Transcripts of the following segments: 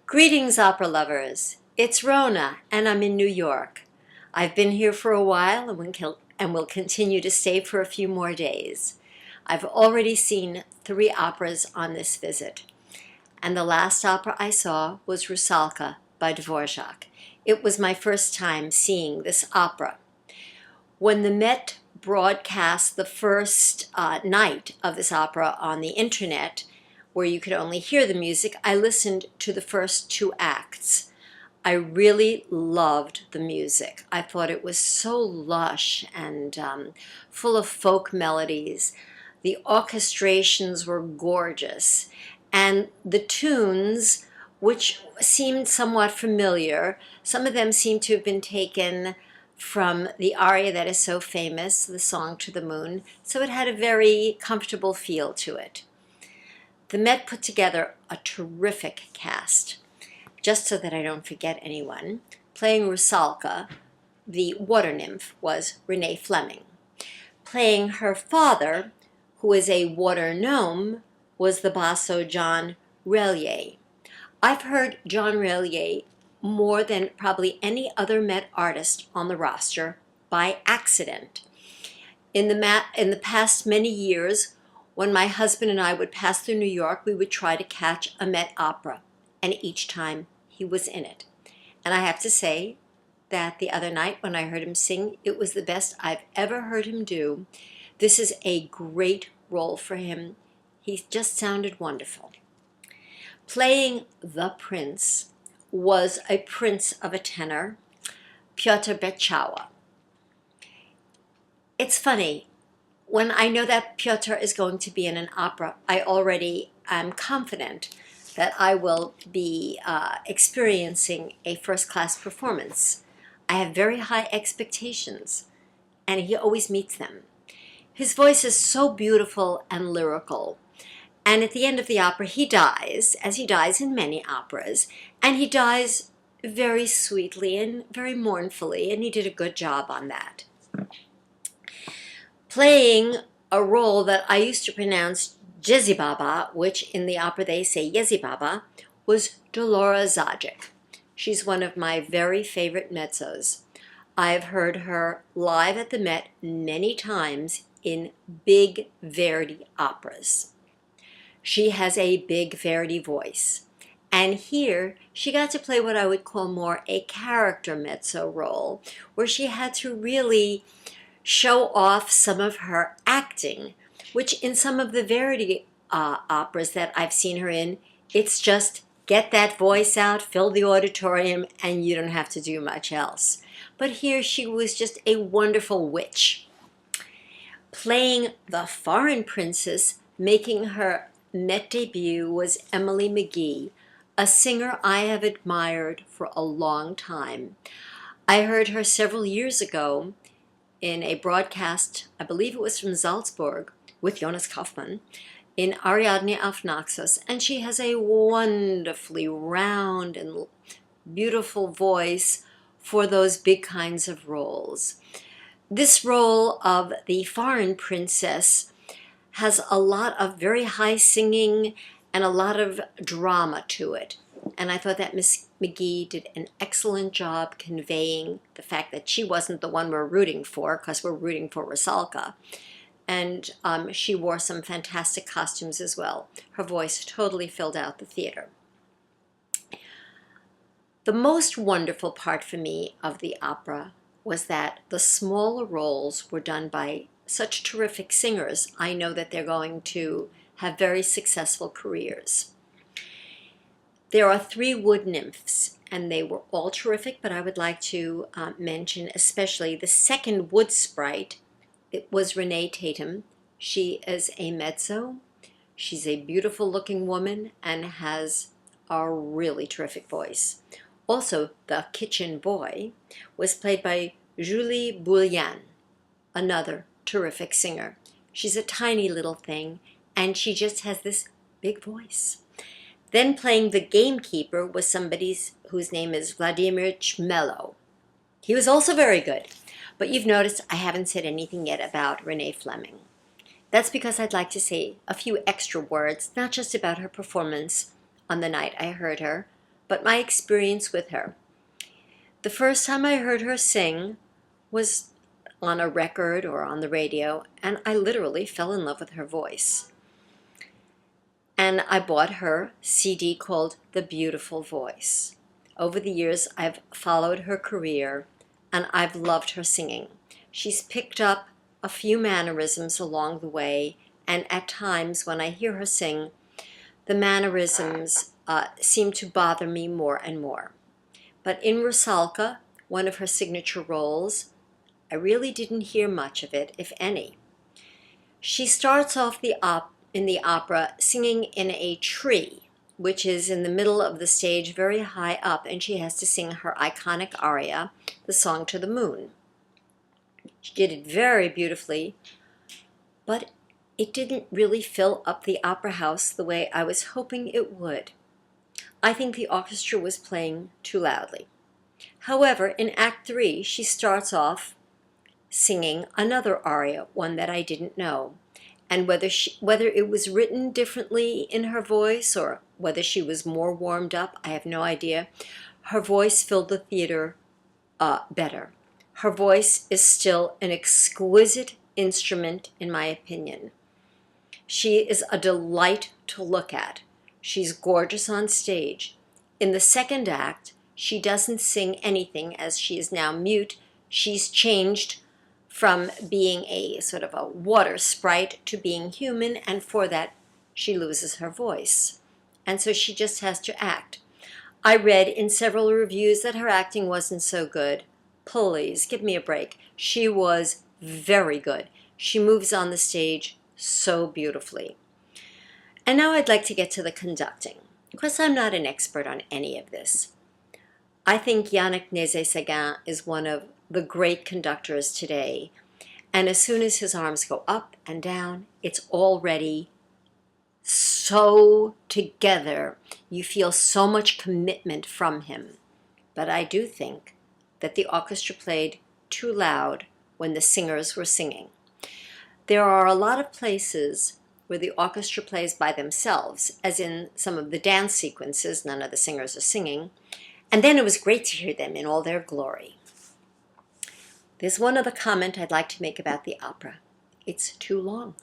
Greetings, opera lovers. It's Rona, and I'm in New York. I've been here for a while and will continue to stay for a few more days. I've already seen 3 operas on this visit, and the last opera I saw was Rusalka by Dvorak. It was my first time seeing this opera. When the Met broadcast the first night of this opera on the internet, where you could only hear the music, I listened to the first 2 acts. I really loved the music. I thought it was so lush and full of folk melodies. The orchestrations were gorgeous, and the tunes, which seemed somewhat familiar, some of them seemed to have been taken from the aria that is so famous, the Song to the Moon, so it had a very comfortable feel to it. The Met put together a terrific cast. Just so that I don't forget anyone, playing Rusalka, the water nymph, was Renee Fleming. Playing her father, who is a water gnome, was the basso John Relier. I've heard John Relier more than probably any other Met artist on the roster by accident. In the past many years, when my husband and I would pass through New York, we would try to catch a Met opera, and each time he was in it. And I have to say that the other night when I heard him sing, it was the best I've ever heard him do. This is a great role for him. He just sounded wonderful. Playing the prince was a prince of a tenor, Piotr Beczala. It's funny, when I know that Piotr is going to be in an opera, I already am confident that I will be experiencing a first-class performance. I have very high expectations, and he always meets them. His voice is so beautiful and lyrical, and at the end of the opera he dies, as he dies in many operas, and he dies very sweetly and very mournfully, and he did a good job on that. Playing a role that I used to pronounce Jezibaba, which in the opera they say Yezibaba, was Dolores Zajic. She's one of my very favorite mezzos. I've heard her live at the Met many times in big Verdi operas. She has a big Verdi voice, and here she got to play what I would call more a character mezzo role, where she had to really show off some of her acting, which in some of the Verdi operas that I've seen her in, it's just get that voice out, fill the auditorium, and you don't have to do much else. But here she was just a wonderful witch. Playing the foreign princess, making her Met debut, was Emily McGee, a singer I have admired for a long time. I heard her several years ago in a broadcast, I believe it was from Salzburg, with Jonas Kaufmann, in Ariadne auf Naxos, and she has a wonderfully round and beautiful voice for those big kinds of roles. This role of the foreign princess has a lot of very high singing and a lot of drama to it. And I thought that Miss McGee did an excellent job conveying the fact that she wasn't the one we're rooting for, because we're rooting for Rusalka. And she wore some fantastic costumes as well. Her voice totally filled out the theater. The most wonderful part for me of the opera was that the smaller roles were done by such terrific singers. I know that they're going to have very successful careers. There are 3 wood nymphs, and they were all terrific, but I would like to mention especially the second wood sprite. It was Renee Tatum. She is a mezzo. She's a beautiful looking woman and has a really terrific voice. Also, the kitchen boy was played by Julie Boulian, another terrific singer. She's a tiny little thing, and she just has this big voice. Then playing the gamekeeper was somebody whose name is Vladimir Chmelo. He was also very good. But you've noticed I haven't said anything yet about Renee Fleming. That's because I'd like to say a few extra words, not just about her performance on the night I heard her, but my experience with her. The first time I heard her sing was on a record or on the radio, and I literally fell in love with her voice. And I bought her CD called The Beautiful Voice. Over the years, I've followed her career, and I've loved her singing. She's picked up a few mannerisms along the way, and at times when I hear her sing, the mannerisms seem to bother me more and more. But in Rusalka, one of her signature roles, I really didn't hear much of it, if any. She starts off in the opera singing in a tree, which is in the middle of the stage, very high up, and she has to sing her iconic aria, the Song to the Moon. She did it very beautifully, but it didn't really fill up the opera house the way I was hoping it would. I think the orchestra was playing too loudly. However, in Act 3, she starts off singing another aria, one that I didn't know. And whether it was written differently in her voice or whether she was more warmed up, I have no idea. Her voice filled the theater better. Her voice is still an exquisite instrument, in my opinion. She is a delight to look at. She's gorgeous on stage. In the second act, she doesn't sing anything as she is now mute. She's changed from being a sort of a water sprite to being human, and for that, she loses her voice. And so she just has to act. I read in several reviews that her acting wasn't so good. Please, give me a break. She was very good. She moves on the stage so beautifully. And now I'd like to get to the conducting. Of course, I'm not an expert on any of this. I think Yannick Nézet-Séguin is one of the great conductors today. And as soon as his arms go up and down, it's already so together. You feel so much commitment from him. But I do think that the orchestra played too loud when the singers were singing. There are a lot of places where the orchestra plays by themselves, as in some of the dance sequences, none of the singers are singing, and then it was great to hear them in all their glory. There's one other comment I'd like to make about the opera. It's too long.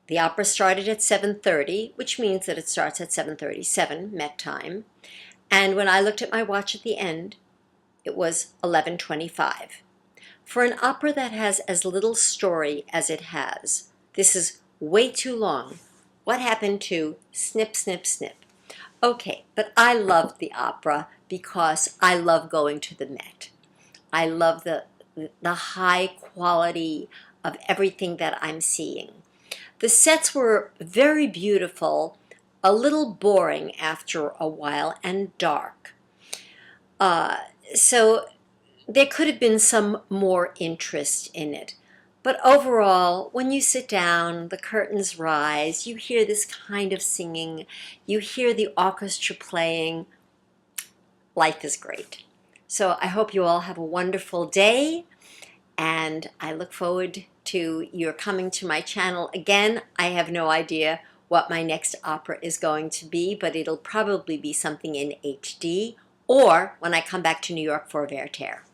The opera started at 7:30, which means that it starts at 7:37 Met time, and when I looked at my watch at the end, it was 11:25. For an opera that has as little story as it has, this is way too long. What happened to snip, snip, snip? Okay, but I loved the opera because I love going to the Met. I love the high quality of everything that I'm seeing. The sets were very beautiful, a little boring after a while, and dark. So there could have been some more interest in it. But overall, when you sit down, the curtains rise, you hear this kind of singing, you hear the orchestra playing. Life is great. So I hope you all have a wonderful day, and I look forward to your coming to my channel again. I have no idea what my next opera is going to be, but it'll probably be something in HD, or when I come back to New York for Werther.